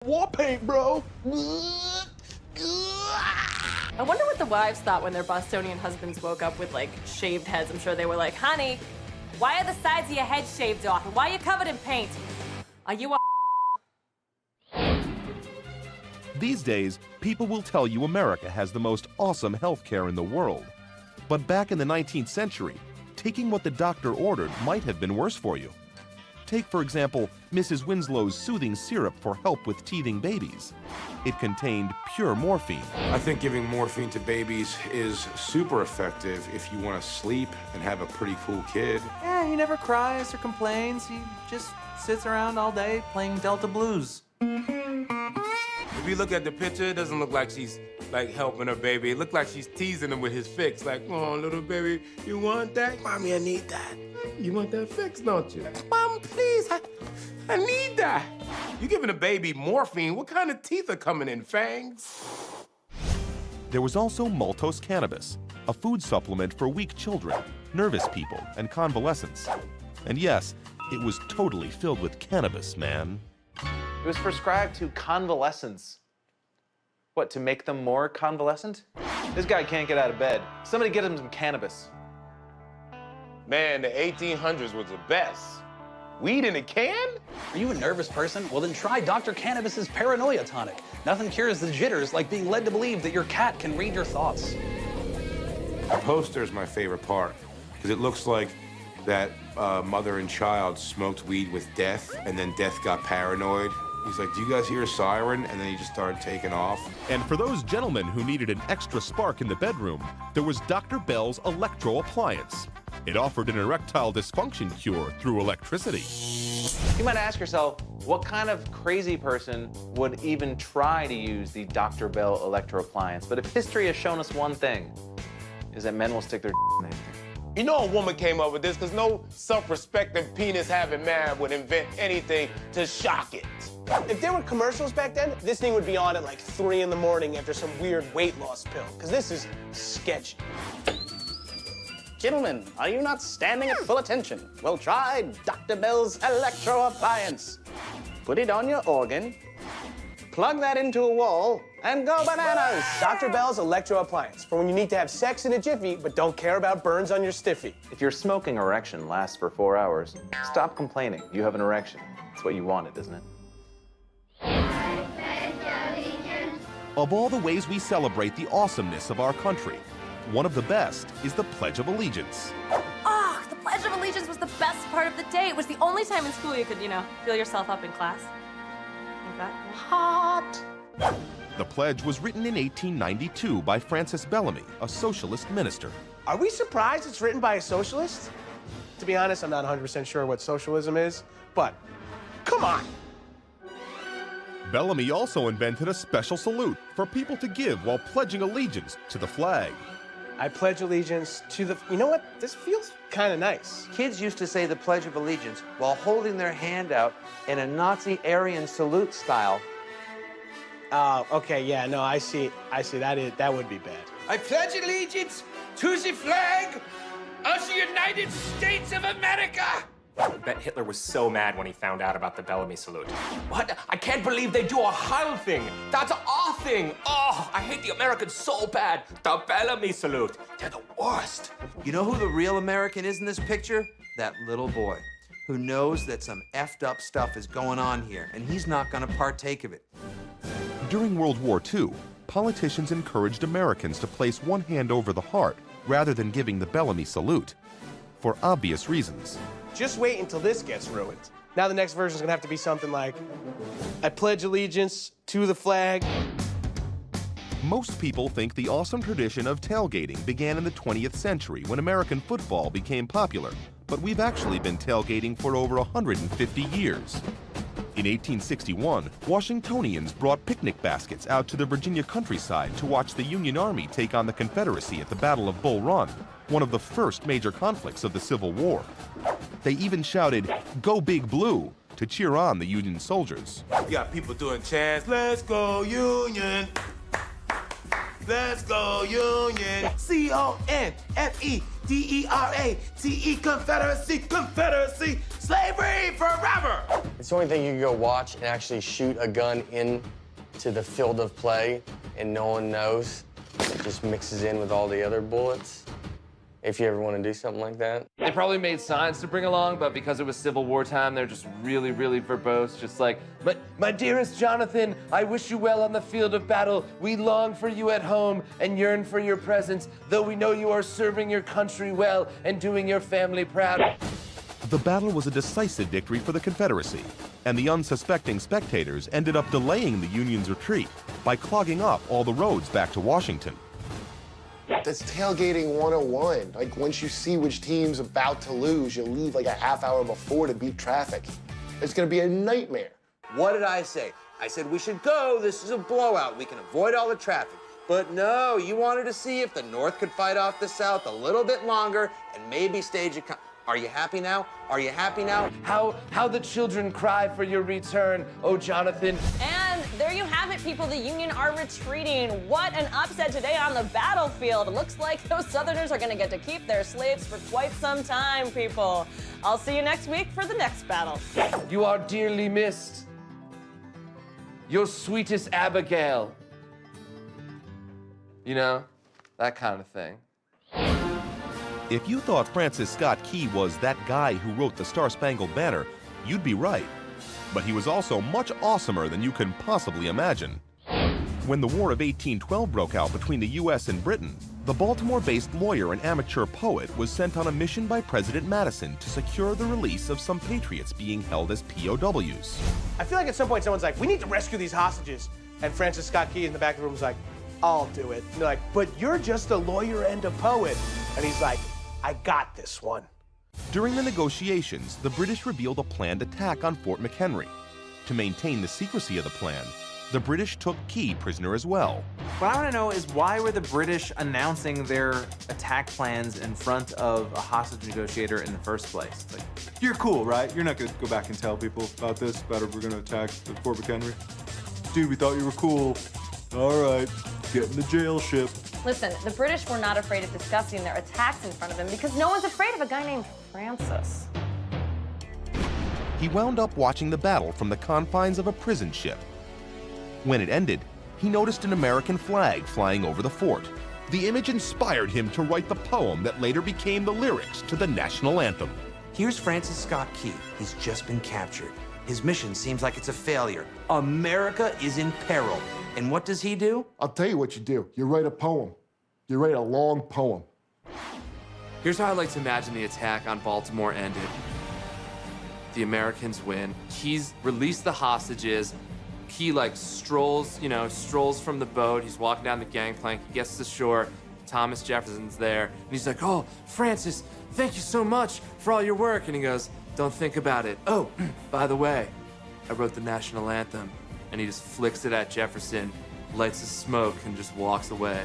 War paint, bro. I wonder what the wives thought when their Bostonian husbands woke up with, like, shaved heads. I'm sure they were like, honey, why are the sides of your head shaved off? And why are you covered in paint? Are you a These days, people will tell you America has the most awesome health care in the world. But back in the 19th century, taking what the doctor ordered might have been worse for you. Take, for example, Mrs. Winslow's soothing syrup for help with teething babies. It contained pure morphine. I think giving morphine to babies is super effective if you want to sleep and have a pretty cool kid. Yeah, he never cries or complains. He just sits around all day playing Delta Blues. If you look at the picture, it doesn't look like she's, like, helping her baby. It looks like she's teasing him with his fix. Like, oh, little baby, you want that? Mommy, I need that. You want that fix, don't you? Mom, please, I need that. You giving a baby morphine? What kind of teeth are coming in, fangs? There was also maltose cannabis, a food supplement for weak children, nervous people, and convalescents. And yes, it was totally filled with cannabis, man. It was prescribed to convalescents. What, to make them more convalescent? This guy can't get out of bed. Somebody get him some cannabis. Man, the 1800s was the best. Weed in a can? Are you a nervous person? Well, then try Dr. Cannabis's Paranoia Tonic. Nothing cures the jitters like being led to believe that your cat can read your thoughts. The poster is my favorite part because it looks like that mother and child smoked weed with Death, and then Death got paranoid. He's like, do you guys hear a siren? And then he just started taking off. And for those gentlemen who needed an extra spark in the bedroom, there was Dr. Bell's Electro Appliance. It offered an erectile dysfunction cure through electricity. You might ask yourself, what kind of crazy person would even try to use the Dr. Bell Electro Appliance? But if history has shown us one thing, is that men will stick their in anything. You know a woman came up with this because no self-respecting penis-having man would invent anything to shock it. If there were commercials back then, this thing would be on at like 3 in the morning after some weird weight loss pill, because this is sketchy. Gentlemen, are you not standing at full attention? Well, try Dr. Bell's Electro Appliance. Put it on your organ, plug that into a wall, and go bananas. Dr. Bell's Electro Appliance, for when you need to have sex in a jiffy, but don't care about burns on your stiffy. If your smoking erection lasts for 4 hours, stop complaining. You have an erection. It's what you wanted, isn't it? Of all the ways we celebrate the awesomeness of our country, one of the best is the Pledge of Allegiance. Oh, the Pledge of Allegiance was the best part of the day. It was the only time in school you could, feel yourself up in class. Like that. Hot. The pledge was written in 1892 by Francis Bellamy, a socialist minister. Are we surprised it's written by a socialist? To be honest, I'm not 100% sure what socialism is, but come on. Bellamy also invented a special salute for people to give while pledging allegiance to the flag. I pledge allegiance to the... You know what? This feels kind of nice. Kids used to say the Pledge of Allegiance while holding their hand out in a Nazi Aryan salute style. Oh, okay, yeah, no, I see. That would be bad. I pledge allegiance to the flag of the United States of America. I bet Hitler was so mad when he found out about the Bellamy salute. What? I can't believe they do a Heil thing. That's our thing. Oh, I hate the Americans so bad. The Bellamy salute. They're the worst. You know who the real American is in this picture? That little boy who knows that some effed up stuff is going on here, and he's not gonna partake of it. During World War II, politicians encouraged Americans to place one hand over the heart rather than giving the Bellamy salute, for obvious reasons. Just wait until this gets ruined. Now the next version is gonna have to be something like, I pledge allegiance to the flag. Most people think the awesome tradition of tailgating began in the 20th century when American football became popular, but we've actually been tailgating for over 150 years. In 1861, Washingtonians brought picnic baskets out to the Virginia countryside to watch the Union Army take on the Confederacy at the Battle of Bull Run, one of the first major conflicts of the Civil War. They even shouted, "Go Big Blue," to cheer on the Union soldiers. You got people doing chants, let's go Union. Let's go, Union. C-O-N-F-E-D-E-R-A-T-E, Confederacy, Confederacy, slavery forever. It's the only thing you can go watch and actually shoot a gun into the field of play and no one knows. It just mixes in with all the other bullets. If you ever want to do something like that. They probably made signs to bring along, but because it was Civil War time, they're just really, really verbose, just like, my dearest Jonathan, I wish you well on the field of battle. We long for you at home and yearn for your presence, though we know you are serving your country well and doing your family proud. The battle was a decisive victory for the Confederacy, and the unsuspecting spectators ended up delaying the Union's retreat by clogging up all the roads back to Washington. That's tailgating 101. Like, once you see which team's about to lose, you leave like a half hour before to beat traffic. It's gonna be a nightmare. What did I say? I said we should go. This is a blowout. We can avoid all the traffic. But no, you wanted to see if the North could fight off the South a little bit longer and maybe stage a... Are you happy now? Are you happy now? How the children cry for your return, oh Jonathan. And there you have it, people. The Union are retreating. What an upset today on the battlefield. It looks like those Southerners are going to get to keep their slaves for quite some time, people. I'll see you next week for the next battle. You are dearly missed. Your sweetest Abigail. You know, that kind of thing. If you thought Francis Scott Key was that guy who wrote the Star-Spangled Banner, you'd be right. But he was also much awesomer than you can possibly imagine. When the War of 1812 broke out between the U.S. and Britain, the Baltimore-based lawyer and amateur poet was sent on a mission by President Madison to secure the release of some patriots being held as POWs. I feel like at some point someone's like, we need to rescue these hostages. And Francis Scott Key in the back of the room was like, I'll do it. And they're like, but you're just a lawyer and a poet. And he's like, I got this one. During the negotiations, the British revealed a planned attack on Fort McHenry. To maintain the secrecy of the plan, the British took Key prisoner as well. What I want to know is why were the British announcing their attack plans in front of a hostage negotiator in the first place? Like, you're cool, right? You're not going to go back and tell people about this, about if we're going to attack Fort McHenry? Dude, we thought you were cool. All right, get in the jail ship. Listen, the British were not afraid of discussing their attacks in front of him because no one's afraid of a guy named Francis. He wound up watching the battle from the confines of a prison ship. When it ended, he noticed an American flag flying over the fort. The image inspired him to write the poem that later became the lyrics to the national anthem. Here's Francis Scott Key. He's just been captured. His mission seems like it's a failure. America is in peril. And what does he do? I'll tell you what you do. You write a poem. You write a long poem. here's how I like to imagine the attack on Baltimore ended. The Americans win. He's released the hostages. He like strolls from the boat. He's walking down the gangplank. He gets to shore. Thomas Jefferson's there. And he's like, oh, Francis, thank you so much for all your work. And he goes, don't think about it. Oh, by the way, I wrote the national anthem. And he just flicks it at Jefferson, lights a smoke, and just walks away.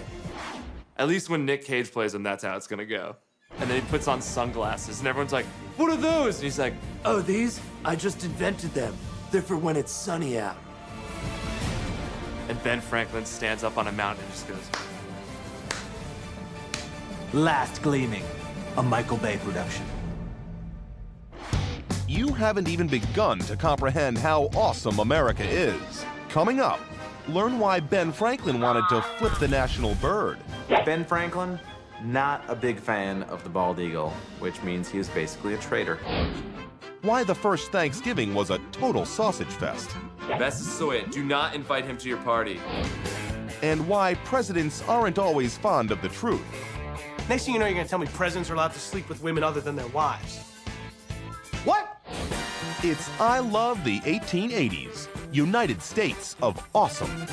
At least when Nick Cage plays him, that's how it's gonna go. And then he puts on sunglasses, and everyone's like, what are those? And he's like, oh, these? I just invented them. They're for when it's sunny out. And Ben Franklin stands up on a mountain and just goes, Last Gleaming, a Michael Bay production. You haven't even begun to comprehend how awesome America is. Coming up, learn why Ben Franklin wanted to flip the national bird. Ben Franklin, not a big fan of the bald eagle, which means he is basically a traitor. Why the first Thanksgiving was a total sausage fest. Massasoit, do not invite him to your party. And why presidents aren't always fond of the truth. Next thing you know, you're gonna tell me presidents are allowed to sleep with women other than their wives. What? It's I Love the 1880s, United States of Awesome.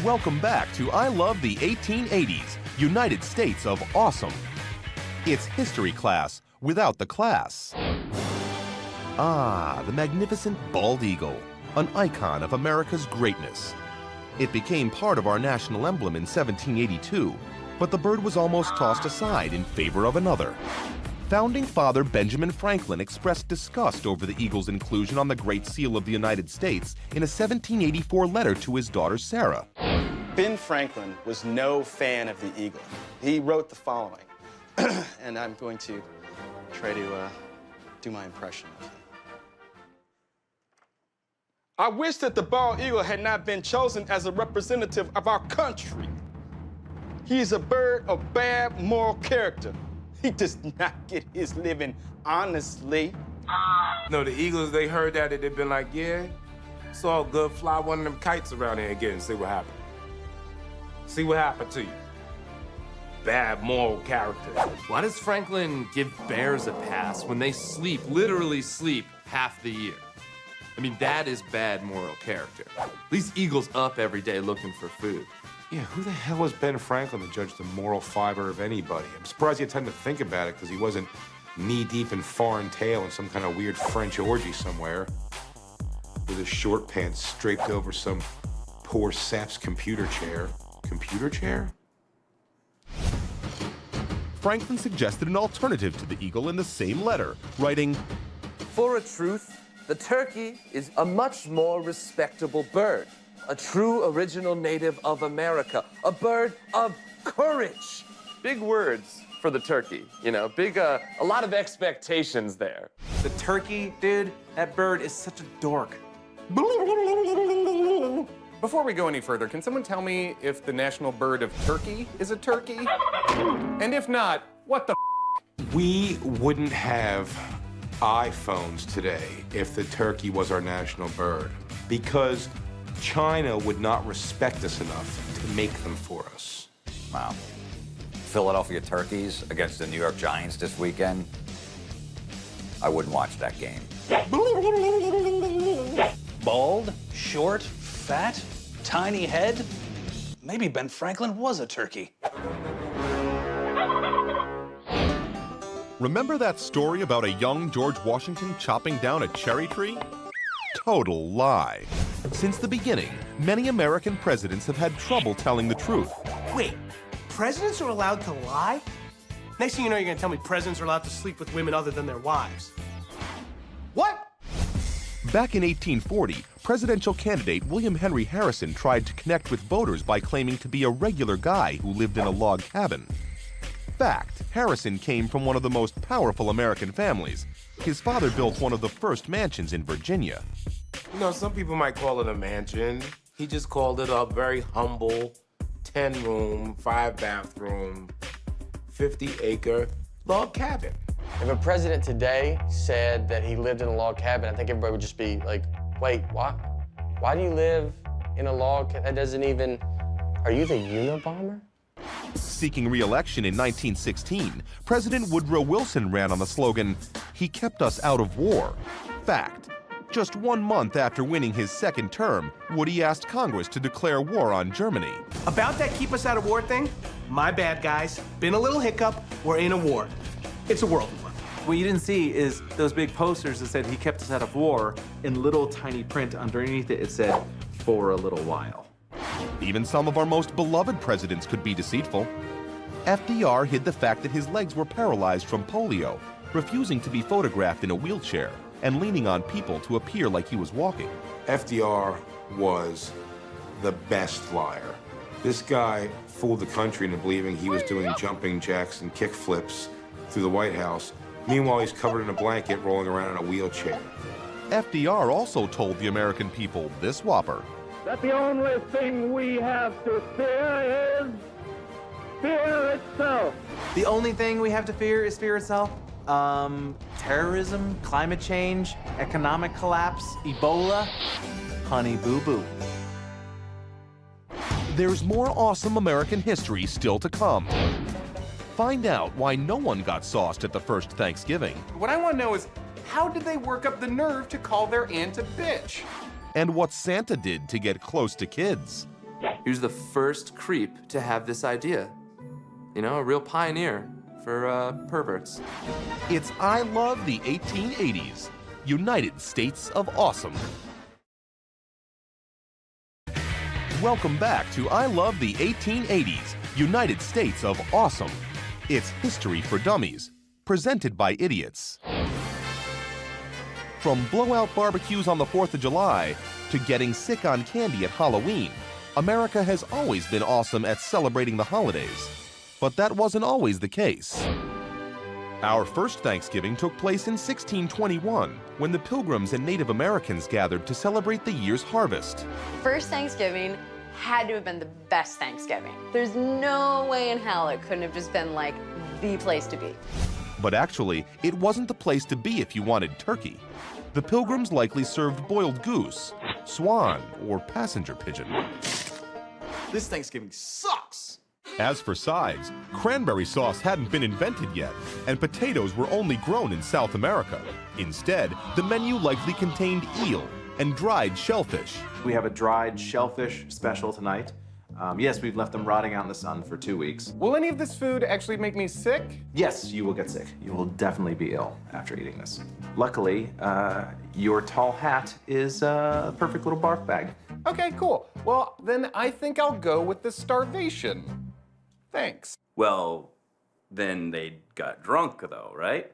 Welcome back to I Love the 1880s, United States of Awesome. It's history class without the class. Ah, the magnificent bald eagle, an icon of America's greatness. It became part of our national emblem in 1782, but the bird was almost tossed aside in favor of another. Founding father Benjamin Franklin expressed disgust over the eagle's inclusion on the Great Seal of the United States in a 1784 letter to his daughter Sarah. Ben Franklin was no fan of the eagle. He wrote the following, and I'm going to try to do my impression of him. I wish that the bald eagle had not been chosen as a representative of our country. He is a bird of bad moral character. He does not get his living honestly. No, the Eagles, they heard that and they've been like, yeah, it's all good. Fly one of them kites around here again and see what happens. See what happened to you. Bad moral character. Why does Franklin give bears a pass when they sleep, literally sleep, half the year? I mean, that is bad moral character. These eagles up every day looking for food. Yeah, who the hell is Ben Franklin to judge the moral fiber of anybody? I'm surprised he had time to think about it because he wasn't knee-deep in foreign tale in some kind of weird French orgy somewhere with his short pants draped over some poor sap's computer chair. Computer chair? Franklin suggested an alternative to the eagle in the same letter, writing, For a truth, the turkey is a much more respectable bird. A true original native of America, a bird of courage. Big words for the turkey, you know, a lot of expectations there. The turkey, dude, that bird is such a dork. Before we go any further, can someone tell me if the national bird of Turkey is a turkey? And if not, what the We wouldn't have iPhones today if the turkey was our national bird because China would not respect us enough to make them for us. Wow. Philadelphia Turkeys against the New York Giants this weekend. I wouldn't watch that game. Bald, short, fat, tiny head. Maybe Ben Franklin was a turkey. remember that story about a young George Washington chopping down a cherry tree? Total lie. Since the beginning, many American presidents have had trouble telling the truth. Wait, presidents are allowed to lie? Next thing you know, you're gonna tell me presidents are allowed to sleep with women other than their wives. What? Back in 1840, presidential candidate William Henry Harrison tried to connect with voters by claiming to be a regular guy who lived in a log cabin. Fact, Harrison came from one of the most powerful American families. His father built one of the first mansions in Virginia. You know, some people might call it a mansion. He just called it a very humble 10-room, 5-bathroom, 50-acre log cabin. If a president today said that he lived in a log cabin, I think everybody would just be like, wait, why do you live in a log cabin? That doesn't even, are you the Unabomber? Seeking re-election in 1916, President Woodrow Wilson ran on the slogan, "He kept us out of war." Fact, just 1 month after winning his second term, Woody asked Congress to declare war on Germany. About that keep us out of war thing, my bad, guys. Been a little hiccup, we're in a war. It's a world war. What you didn't see is those big posters that said he kept us out of war. In little tiny print underneath it, it said, for a little while. Even some of our most beloved presidents could be deceitful. FDR hid the fact that his legs were paralyzed from polio, refusing to be photographed in a wheelchair, and leaning on people to appear like he was walking. FDR was the best liar. This guy fooled the country into believing he was doing jumping jacks and kick flips through the White House. Meanwhile, he's covered in a blanket rolling around in a wheelchair. FDR also told the American people this whopper. That the only thing we have to fear is fear itself. The only thing we have to fear is fear itself. Terrorism, climate change, economic collapse, Ebola, honey boo boo. There's more awesome American history still to come. Find out why no one got sauced at the first Thanksgiving. What I want to know is, how did they work up the nerve to call their aunt a bitch? And what Santa did to get close to kids. He was the first creep to have this idea. You know, a real pioneer for perverts. It's I Love the 1880s, United States of Awesome. Welcome back to I Love the 1880s, United States of Awesome. It's history for dummies. presented by idiots. From blowout barbecues on the 4th of July to getting sick on candy at Halloween, America has always been awesome at celebrating the holidays. But that wasn't always the case. Our first Thanksgiving took place in 1621, when the Pilgrims and Native Americans gathered to celebrate the year's harvest. First Thanksgiving had to have been the best Thanksgiving. There's no way in hell it couldn't have just been like the place to be. But actually, it wasn't the place to be if you wanted turkey. The Pilgrims likely served boiled goose, swan, or passenger pigeon. This Thanksgiving sucks. As for sides, cranberry sauce hadn't been invented yet, and potatoes were only grown in South America. Instead, the menu likely contained eel and dried shellfish. We have a dried shellfish special tonight. Yes, we've left them rotting out in the sun for 2 weeks. Will any of this food actually make me sick? Yes, you will get sick. You will definitely be ill after eating this. Luckily, your tall hat is a perfect little barf bag. Okay, cool. Well, then I think I'll go with the starvation. Thanks. Well, then they got drunk, though, right?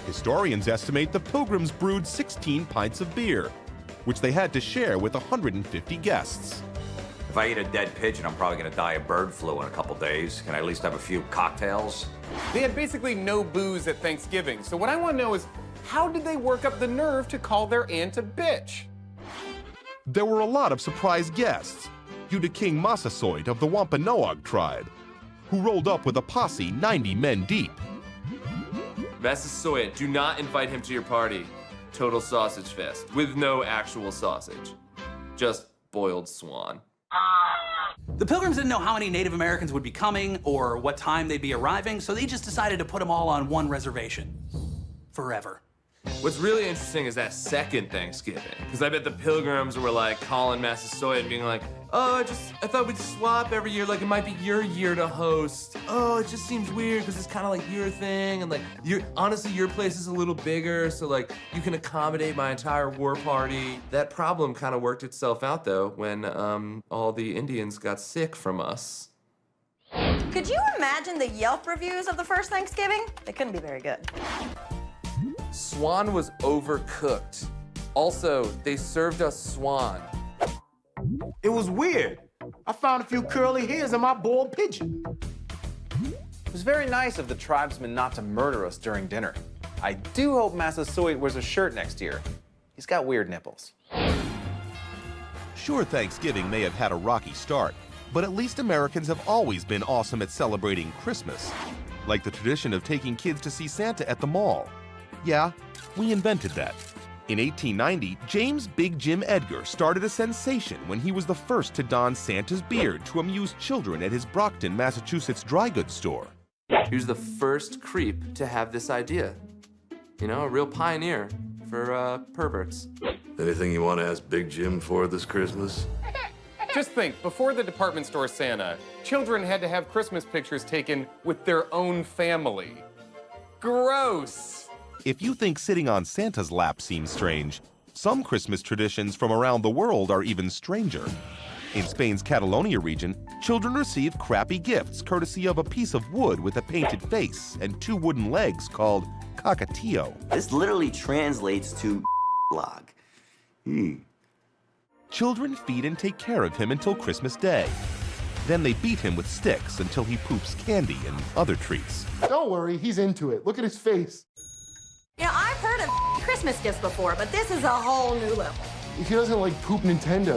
Historians estimate the Pilgrims brewed 16 pints of beer, which they had to share with 150 guests. If I eat a dead pigeon, I'm probably gonna die of bird flu in a couple days. Can I at least have a few cocktails? They had basically no booze at Thanksgiving, so what I want to know is, how did they work up the nerve to call their aunt a bitch? There were a lot of surprise guests, due to King Massasoit of the Wampanoag tribe, who rolled up with a posse 90 men deep. Massasoit, do not invite him to your party. Total sausage fest, with no actual sausage. Just boiled swan. The Pilgrims didn't know how many Native Americans would be coming or what time they'd be arriving, so they just decided to put them all on one reservation. Forever. What's really interesting is that second Thanksgiving, because I bet the Pilgrims were like calling Massasoit and being like, oh, I thought we'd swap every year, like it might be your year to host. Oh, it just seems weird because it's kind of like your thing, and like honestly, your place is a little bigger, so like you can accommodate my entire war party. That problem kind of worked itself out though when all the Indians got sick from us. Could you imagine the Yelp reviews of the first Thanksgiving? They couldn't be very good. Swan was overcooked. Also, they served us swan. It was weird. I found a few curly hairs in my boiled pigeon. It was very nice of the tribesmen not to murder us during dinner. I do hope Massasoit wears a shirt next year. He's got weird nipples. Sure, Thanksgiving may have had a rocky start, but at least Americans have always been awesome at celebrating Christmas, like the tradition of taking kids to see Santa at the mall. Yeah, we invented that. In 1890, James Big Jim Edgar started a sensation when he was the first to don Santa's beard to amuse children at his Brockton, Massachusetts dry goods store. He was the first creep to have this idea. You know, a real pioneer for perverts. Anything you want to ask Big Jim for this Christmas? Just think, before the department store Santa, children had to have Christmas pictures taken with their own family. Gross! If you think sitting on Santa's lap seems strange, some Christmas traditions from around the world are even stranger. In Spain's Catalonia region, children receive crappy gifts courtesy of a piece of wood with a painted face and 2 wooden legs called cacatillo. This literally translates to log. Children feed and take care of him until Christmas Day. Then they beat him with sticks until he poops candy and other treats. Don't worry, he's into it. Look at his face. You know, I've heard of Christmas gifts before, but this is a whole new level. He doesn't like poop Nintendo.